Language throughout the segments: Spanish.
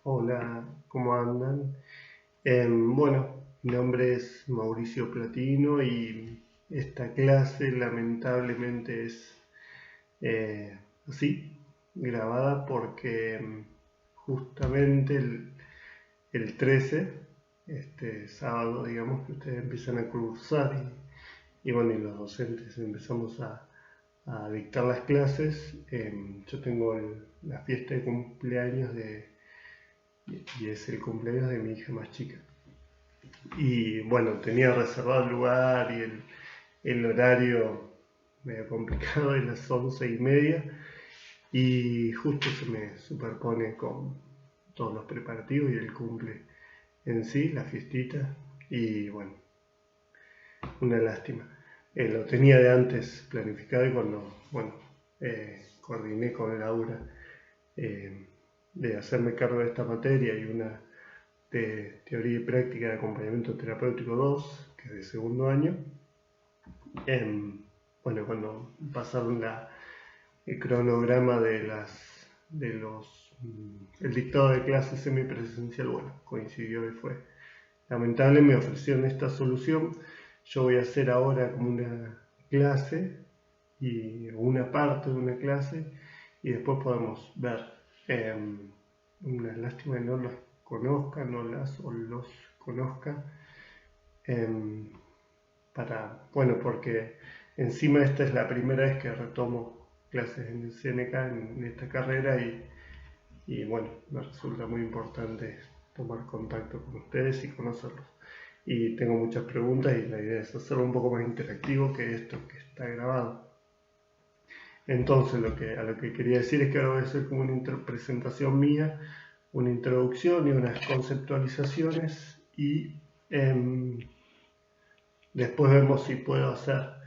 Hola, ¿cómo andan? Bueno, mi nombre es Mauricio Platino y esta clase lamentablemente es así, grabada porque justamente el 13, este sábado, digamos, que ustedes empiezan a cursar y bueno, y los docentes empezamos a dictar las clases. Yo tengo la fiesta de cumpleaños y es el cumpleaños de mi hija más chica. Y bueno, tenía reservado el lugar y el horario medio complicado de las 11:30 y justo se me superpone con todos los preparativos y el cumple en sí, la fiestita, y bueno, una lástima. Lo tenía de antes planificado y cuando, bueno, coordiné con Laura eh, de hacerme cargo de esta materia y una de Teoría y Práctica de Acompañamiento Terapéutico 2, que es de segundo año. Bueno, cuando pasaron el cronograma de los el dictado de clases semipresencial, bueno, coincidió y fue lamentable. Me ofrecieron esta solución. Yo voy a hacer ahora como una clase y una parte de una clase y después podemos ver. Eh, una lástima que no los conozca, no las o los conozca, eh, bueno, porque encima esta es la primera vez que retomo clases en el CNK en esta carrera y bueno, me resulta muy importante tomar contacto con ustedes y conocerlos. Y tengo muchas preguntas y la idea es hacerlo un poco más interactivo que esto que está grabado. Entonces, a lo que quería decir es que ahora voy a hacer como una presentación mía, una introducción y unas conceptualizaciones y eh, después vemos si puedo hacer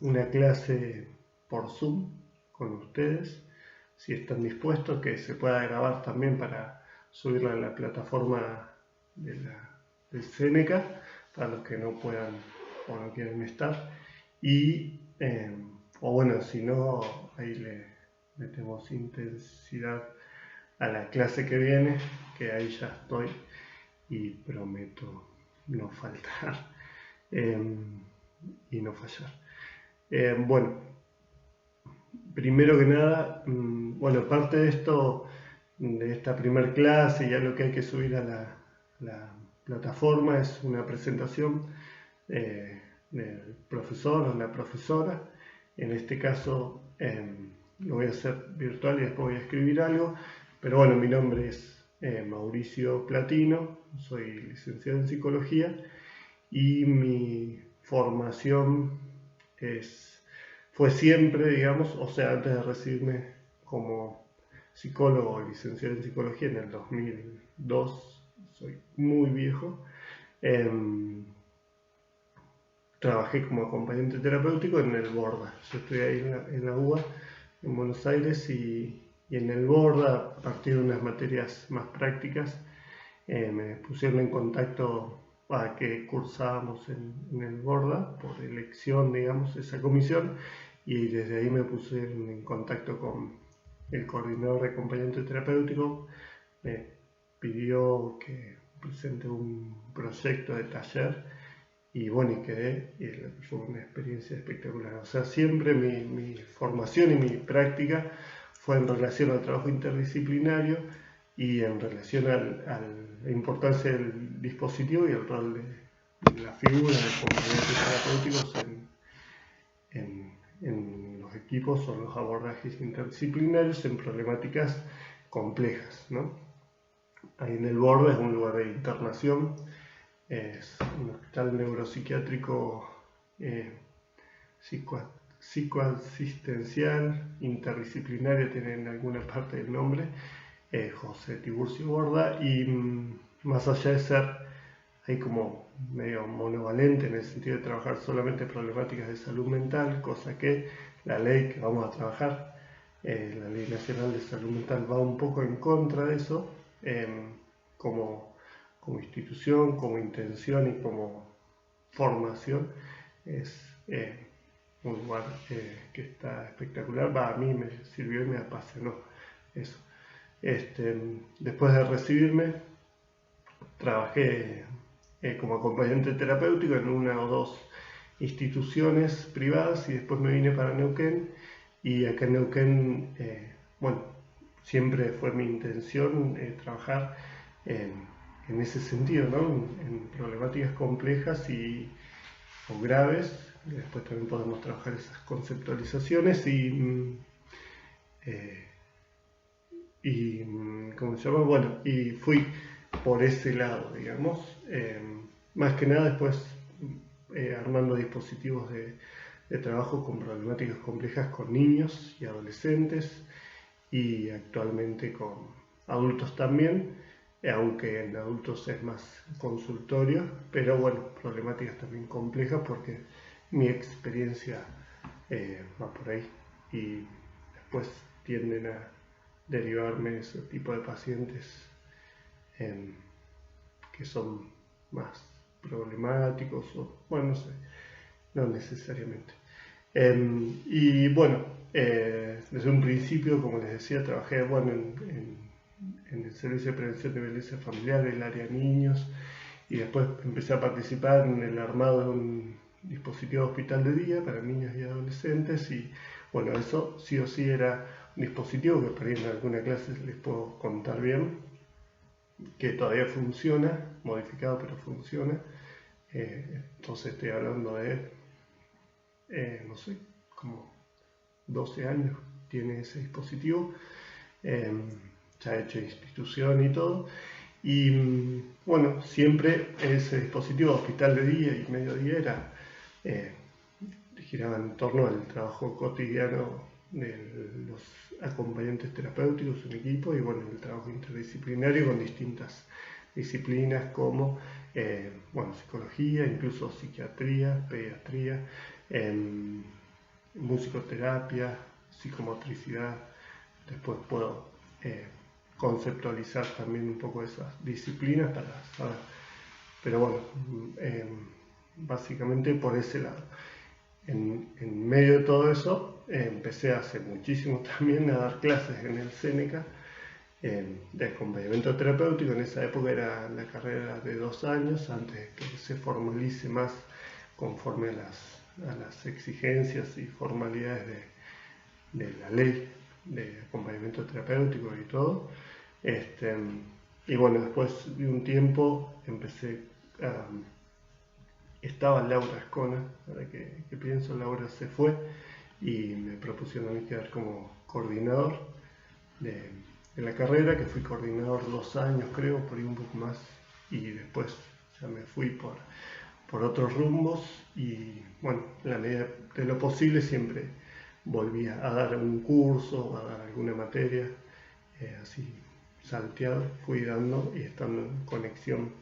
una clase por Zoom con ustedes, si están dispuestos, que se pueda grabar también para subirla a la plataforma del Seneca, para los que no puedan o no quieren estar. Y, o bueno, si no, ahí le metemos intensidad a la clase que viene, que ahí ya estoy y prometo no faltar eh, y no fallar. Bueno, primero que nada, bueno, parte de esto, de esta primer clase, ya lo que hay que subir a la plataforma es una presentación del profesor o la profesora. En este caso lo voy a hacer virtual y después voy a escribir algo. Pero bueno, mi nombre es Mauricio Platino, soy licenciado en psicología y mi formación es, fue siempre, digamos, o sea, antes de recibirme como psicólogo o licenciado en psicología en el 2002, soy muy viejo, eh, trabajé como acompañante terapéutico en el Borda. Yo estoy ahí en la UBA, en Buenos Aires, y en el Borda, a partir de unas materias más prácticas, me pusieron en contacto para que cursábamos en el Borda, por elección, digamos, esa comisión, y desde ahí me pusieron en contacto con el coordinador de acompañamiento terapéutico. Me pidió que presente un proyecto de taller y bueno, y quedé, y fue una experiencia espectacular. O sea, siempre mi formación y mi práctica fue en relación al trabajo interdisciplinario y en relación a la importancia del dispositivo y el rol de la figura de compañeros terapéuticos en los equipos o los abordajes interdisciplinarios en problemáticas complejas, ¿no? Ahí en el borde es un lugar de internación, es un hospital neuropsiquiátrico eh, psicoasistencial, interdisciplinario, tiene en alguna parte del nombre, José Tiburcio Borda, y más allá de ser ahí como medio monovalente en el sentido de trabajar solamente problemáticas de salud mental, cosa que la ley que vamos a trabajar, la Ley Nacional de Salud Mental, va un poco en contra de eso, eh, como, como institución, como intención y como formación. Es un lugar que está espectacular. A mí me sirvió y me apasionó eso. Después de recibirme, trabajé como acompañante terapéutico en una o dos instituciones privadas y después me vine para Neuquén. Y acá en Neuquén, bueno, siempre fue mi intención trabajar en ese sentido, ¿no? En problemáticas complejas o graves. Después también podemos trabajar esas conceptualizaciones eh, ¿cómo se llama? Bueno, y fui por ese lado, digamos. Más que nada después armando dispositivos de trabajo con problemáticas complejas con niños y adolescentes y actualmente con adultos también, aunque en adultos es más consultorio, pero bueno, problemáticas también complejas porque mi experiencia va por ahí y después tienden a derivarme ese tipo de pacientes que son más problemáticos o, bueno, no sé, no necesariamente. Y bueno, desde un principio, como les decía, trabajé bueno, en el Servicio de Prevención de Violencia Familiar, el área niños, y después empecé a participar en el armado de un dispositivo de hospital de día para niños y adolescentes, y bueno, eso sí o sí era un dispositivo que por ahí en alguna clase les puedo contar bien, que todavía funciona, modificado pero funciona. Entonces estoy hablando de, no sé, como 12 años tiene ese dispositivo, se ha hecho institución y todo, y bueno, siempre ese dispositivo hospital de día y mediodía era, giraba en torno al trabajo cotidiano de los acompañantes terapéuticos en equipo y bueno, el trabajo interdisciplinario con distintas disciplinas como bueno, psicología, incluso psiquiatría, pediatría, musicoterapia, psicomotricidad. Después puedo conceptualizar también un poco esas disciplinas para saber. Pero bueno, básicamente por ese lado. En medio de todo eso, empecé hace muchísimo también a dar clases en el Seneca de acompañamiento terapéutico. En esa época era la carrera de 2 años, antes de que se formalice más conforme a las exigencias y formalidades de la ley de acompañamiento terapéutico y todo. Y bueno, después de un tiempo empecé a... Estaba Laura Ascona, ahora que pienso, Laura se fue y me propusieron a mí quedar como coordinador de la carrera, que fui coordinador 2 años creo, por ahí un poco más, y después ya me fui por otros rumbos y bueno, en la medida de lo posible siempre volví a dar un curso, a dar alguna materia, así salteado, fui dando y estando en conexión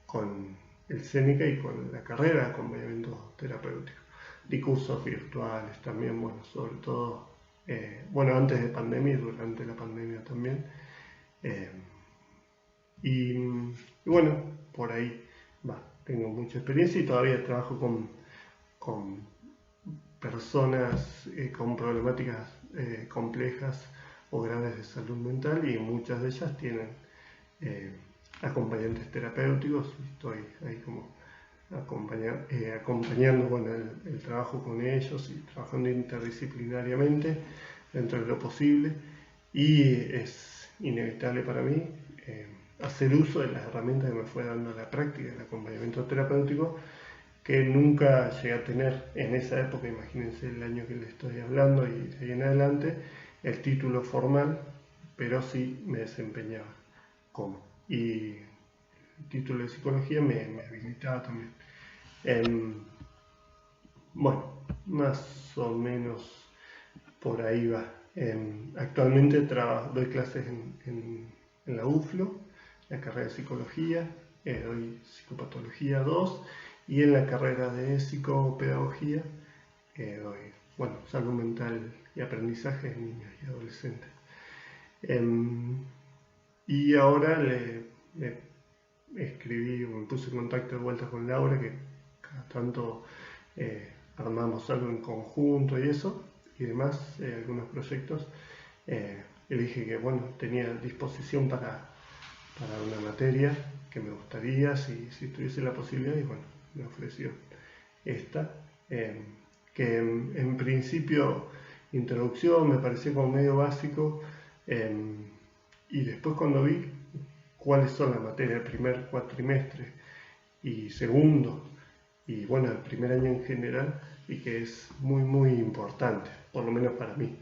con el Seneca y con la carrera de acompañamiento terapéutico. Di cursos virtuales también, bueno, sobre todo, bueno, antes de pandemia y durante la pandemia también. Y bueno, por ahí va, tengo mucha experiencia y todavía trabajo con personas con problemáticas complejas o graves de salud mental y muchas de ellas tienen acompañantes terapéuticos y estoy ahí como acompañando bueno, el trabajo con ellos y trabajando interdisciplinariamente dentro de lo posible y es inevitable para mí hacer uso de las herramientas que me fue dando la práctica del acompañamiento terapéutico que nunca llegué a tener en esa época, imagínense el año que les estoy hablando y de ahí en adelante, el título formal, pero sí me desempeñaba como. Y el título de psicología me habilitaba también. Bueno, más o menos por ahí va. Actualmente doy clases en la UFLO, la carrera de psicología, doy psicopatología 2 y en la carrera de psicopedagogía doy, bueno, salud mental y aprendizaje en niños y adolescentes. Y ahora le escribí, me puse en contacto de vuelta con Laura, que cada tanto armamos algo en conjunto y eso, y demás, algunos proyectos. le dije que bueno, tenía disposición para una materia que me gustaría si tuviese la posibilidad, y bueno, me ofreció esta, que en principio introducción me pareció como medio básico, y después cuando vi cuáles son las materias del primer cuatrimestre y segundo, y bueno, el primer año en general, y que es muy muy importante, por lo menos para mí.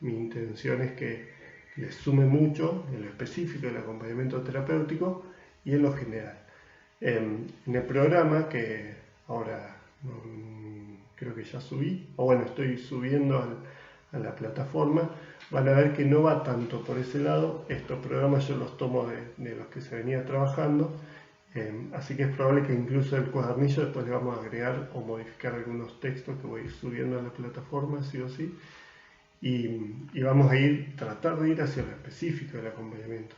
Mi intención es que les sume mucho en lo específico del acompañamiento terapéutico y en lo general. En el programa que ahora creo que ya subí, o bueno, estoy subiendo a la plataforma, van a ver que no va tanto por ese lado. Estos programas yo los tomo de los que se venía trabajando, así que es probable que incluso el cuadernillo después le vamos a agregar o modificar algunos textos que voy a ir subiendo a la plataforma, sí o sí, y vamos a tratar de ir hacia lo específico del acompañamiento.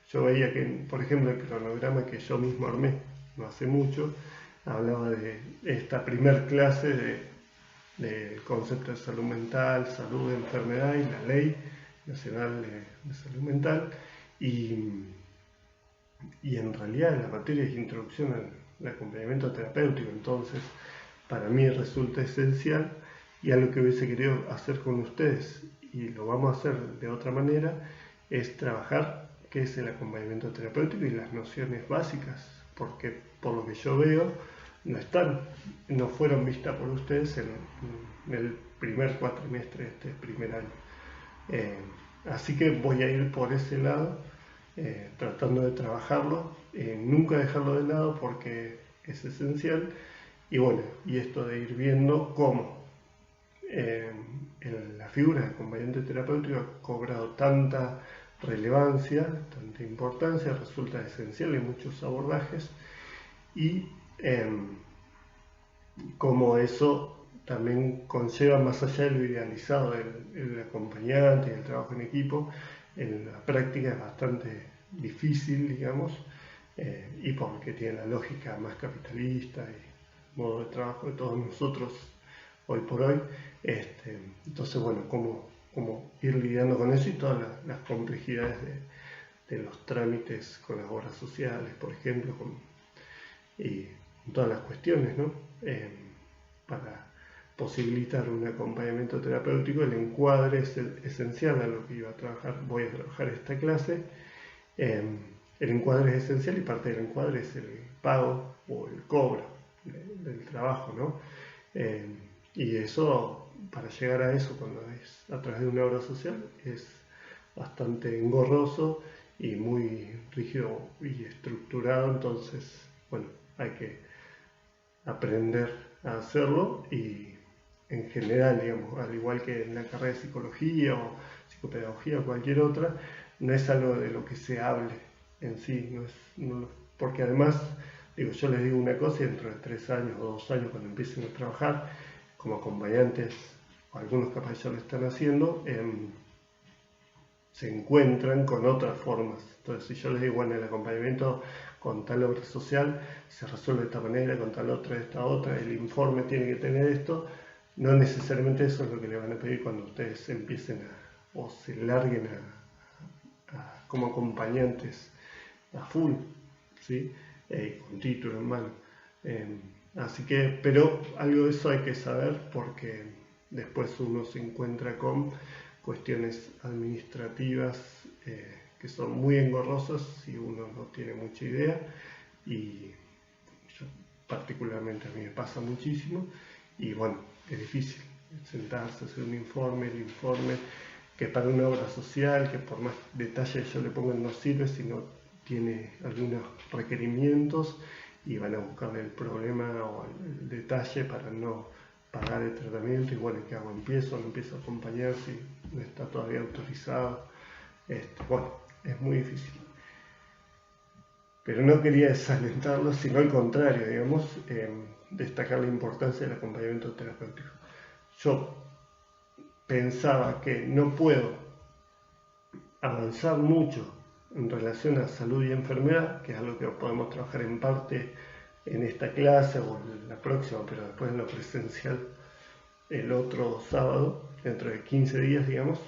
Yo veía que, por ejemplo, el cronograma que yo mismo armé no hace mucho, hablaba de esta primer clase de concepto de salud mental, salud, enfermedad y la Ley Nacional de Salud Mental, y en realidad la materia es introducción al acompañamiento terapéutico. Entonces para mí resulta esencial, y algo que hubiese querido hacer con ustedes, y lo vamos a hacer de otra manera, es trabajar qué es el acompañamiento terapéutico y las nociones básicas, porque por lo que yo veo no fueron vistas por ustedes en el primer cuatrimestre de este primer año. Así que voy a ir por ese lado, tratando de trabajarlo, nunca dejarlo de lado porque es esencial. Y bueno, y esto de ir viendo cómo la figura de acompañante terapéutico ha cobrado tanta relevancia, tanta importancia, resulta esencial en muchos abordajes, y cómo eso también conlleva, más allá de lo idealizado del acompañante y el trabajo en equipo, en la práctica es bastante difícil, digamos, y porque tiene la lógica más capitalista y modo de trabajo de todos nosotros hoy por hoy. Entonces, bueno, cómo ir lidiando con eso y todas las complejidades de los trámites con las obras sociales, por ejemplo, y todas las cuestiones, ¿no? Para posibilitar un acompañamiento terapéutico, el encuadre es esencial a lo que voy a trabajar esta clase. El encuadre es esencial, y parte del encuadre es el pago o el cobro del trabajo, ¿no? Y eso, para llegar a eso, cuando es a través de una obra social, es bastante engorroso y muy rígido y estructurado. Entonces, bueno, hay que aprender a hacerlo, y en general, digamos, al igual que en la carrera de psicología o psicopedagogía o cualquier otra, no es algo de lo que se hable en sí, porque además, digo, yo les digo una cosa y dentro de 3 años o 2 años, cuando empiecen a trabajar como acompañantes, o algunos capaz ya lo están haciendo, se encuentran con otras formas. Entonces, si yo les digo, bueno, el acompañamiento con tal obra social se resuelve de esta manera, con tal otra de esta otra, el informe tiene que tener esto, no necesariamente eso es lo que le van a pedir cuando ustedes empiecen o se larguen como acompañantes a full, ¿sí? Con título en mano. Así que, pero algo de eso hay que saber, porque después uno se encuentra con cuestiones administrativas que son muy engorrosas si uno no tiene mucha idea, y particularmente a mí me pasa muchísimo, y bueno, es difícil sentarse, hacer un informe, el informe que para una obra social, que por más detalle yo le ponga, no sirve si no tiene algunos requerimientos, y van a buscarle el problema o el detalle para no pagar el tratamiento. Y bueno, ¿qué hago? ¿Empiezo o no empiezo a acompañar si no está todavía autorizado? Bueno, es muy difícil. Pero no quería desalentarlo, sino al contrario, digamos, destacar la importancia del acompañamiento terapéutico. Yo pensaba que no puedo avanzar mucho en relación a salud y enfermedad, que es algo que podemos trabajar en parte en esta clase o en la próxima, pero después en lo presencial el otro sábado, dentro de 15 días, digamos,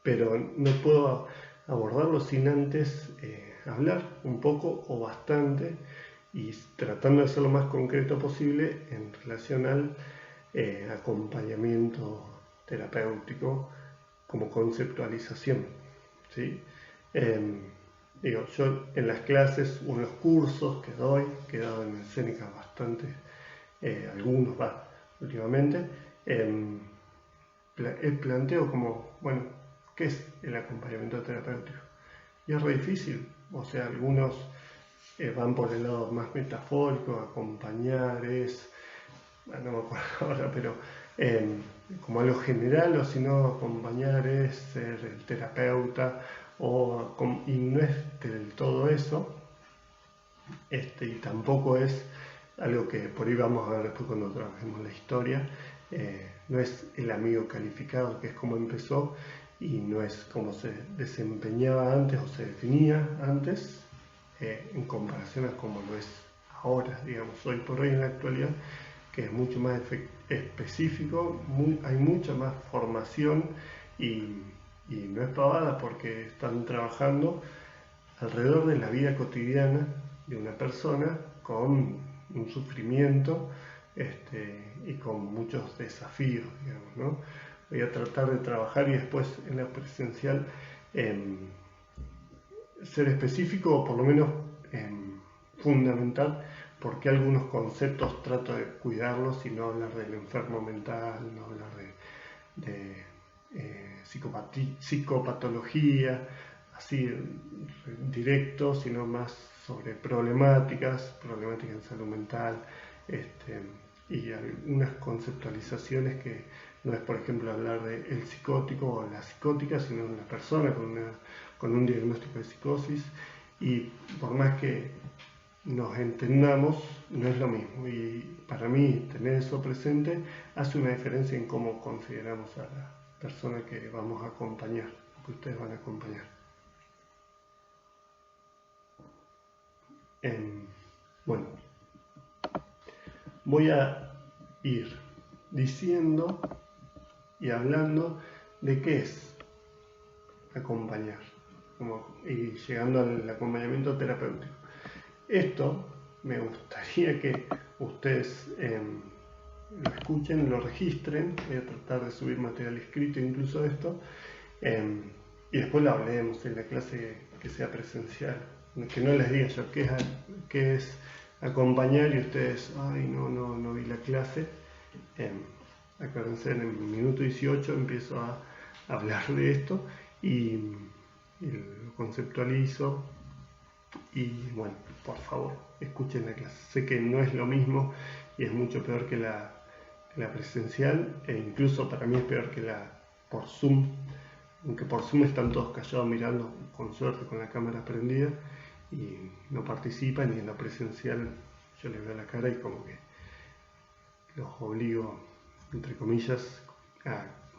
Pero no puedo abordarlo sin antes hablar un poco o bastante y tratando de hacer lo más concreto posible en relación al acompañamiento terapéutico como conceptualización, ¿sí? Yo en las clases o en los cursos que doy, que he dado en escénica bastante, algunos últimamente, planteo como, bueno, ¿qué es el acompañamiento terapéutico? Y es re difícil, o sea, algunos van por el lado más metafórico, acompañar es, no me acuerdo ahora, pero como algo general, o si no, acompañar es ser el terapeuta, y no es del todo eso, y tampoco es algo que por ahí vamos a ver después cuando trabajemos la historia, no es el amigo calificado, que es como empezó, y no es como se desempeñaba antes o se definía antes, en comparación a como lo es ahora, digamos, hoy por hoy en la actualidad, que es mucho más específico, hay mucha más formación y no es pavada porque están trabajando alrededor de la vida cotidiana de una persona con un sufrimiento y con muchos desafíos, digamos, ¿no? Voy a tratar de trabajar y después en la presencial ser específico o por lo menos fundamental porque algunos conceptos trato de cuidarlos y no hablar del enfermo mental, no hablar de psicopatología, así directo, sino más sobre problemáticas en salud mental, y algunas conceptualizaciones que no es, por ejemplo, hablar de el psicótico o la psicótica, sino de una persona con un diagnóstico de psicosis, y por más que nos entendamos, no es lo mismo. Y para mí, tener eso presente hace una diferencia en cómo consideramos a la persona que vamos a acompañar, que ustedes van a acompañar. Bueno, voy a ir diciendo y hablando de qué es acompañar, y llegando al acompañamiento terapéutico. Esto me gustaría que ustedes lo escuchen, lo registren. Voy a tratar de subir material escrito incluso de esto, y después lo hablemos en la clase que sea presencial, que no les diga yo qué es acompañar y ustedes, ay, no vi la clase. Acuérdense, en el minuto 18 empiezo a hablar de esto y lo conceptualizo. Y bueno, por favor, escuchen la clase. Sé que no es lo mismo y es mucho peor que la presencial, e incluso para mí es peor que la por Zoom, aunque por Zoom están todos callados mirando, con suerte, con la cámara prendida, y no participan, y en la presencial yo les veo la cara y como que los obligo, entre comillas,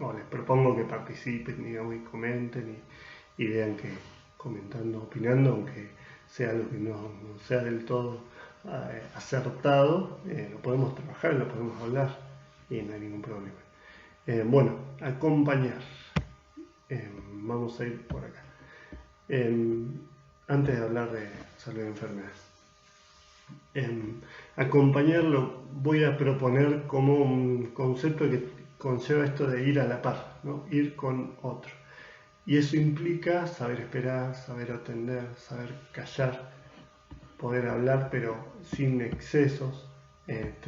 o les propongo que participen, digamos, y comenten y vean que comentando, opinando, aunque sea algo que no sea del todo acertado, lo podemos trabajar, lo podemos hablar y no hay ningún problema. Bueno, acompañar. Vamos a ir por acá. Antes de hablar de salud de enfermedades. Acompañarlo voy a proponer como un concepto que conlleva esto de ir a la par, ¿no? Ir con otro. Y eso implica saber esperar, saber atender, saber callar, poder hablar pero sin excesos, tener